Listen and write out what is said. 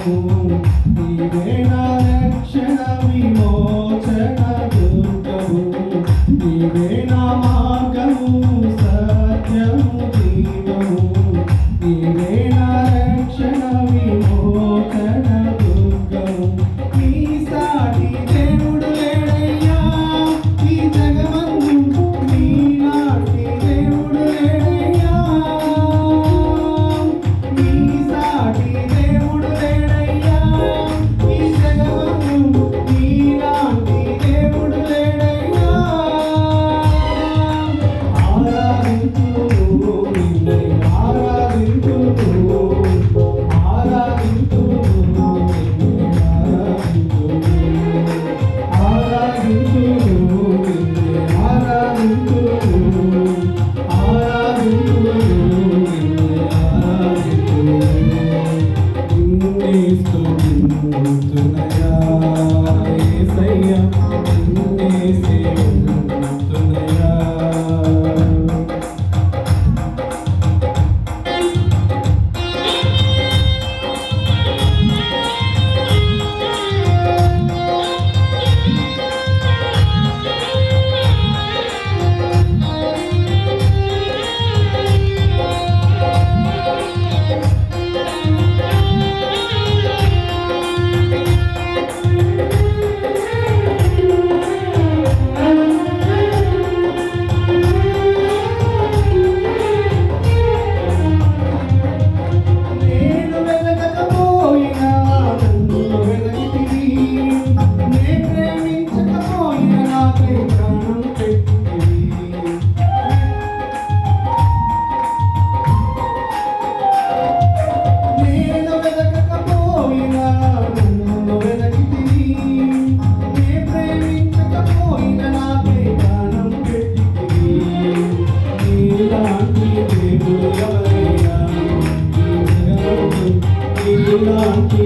దుర్గము నీవే నా రక్షణ విమోచన దుర్గము నీవే నా మార్గము సత్యము జీవము నీవే నా రక్షణ విమోచన దుర్గము నీ సాటి దేవుడు లేడయ్యా ఈ జగమందు నీ నాటి దేవుడు లేడయ్యా నీ సాటి దేవుడు లేడయ్యా ఈ జగమందు నీ నాటి దేవుడు లేడయ్యా ఆరాధింతును నిన్నే ఆరాధింతును ఆరాధింతును నిన్నే ఆరాధింతును నిన్నే ఆరాధింతును ఆరాధింతును నిన్నే ఆరాధింతును నిన్నే స్తుతింతునయా యేసయ్యా నిన్నే సేవింతునయా నేను వెతకకపోయినా నన్ను వెతికితివి నే ప్రేమించకపోయినా నాకై ప్రాణం పెట్టితివి నేను వెతకకపోయినా నన్ను వెతికితివి నే ప్రేమించకపోయినా నాకై ప్రాణం పెట్టితివి నీలాంటి దేవుడు ఎవరయ్యా నీలాంటి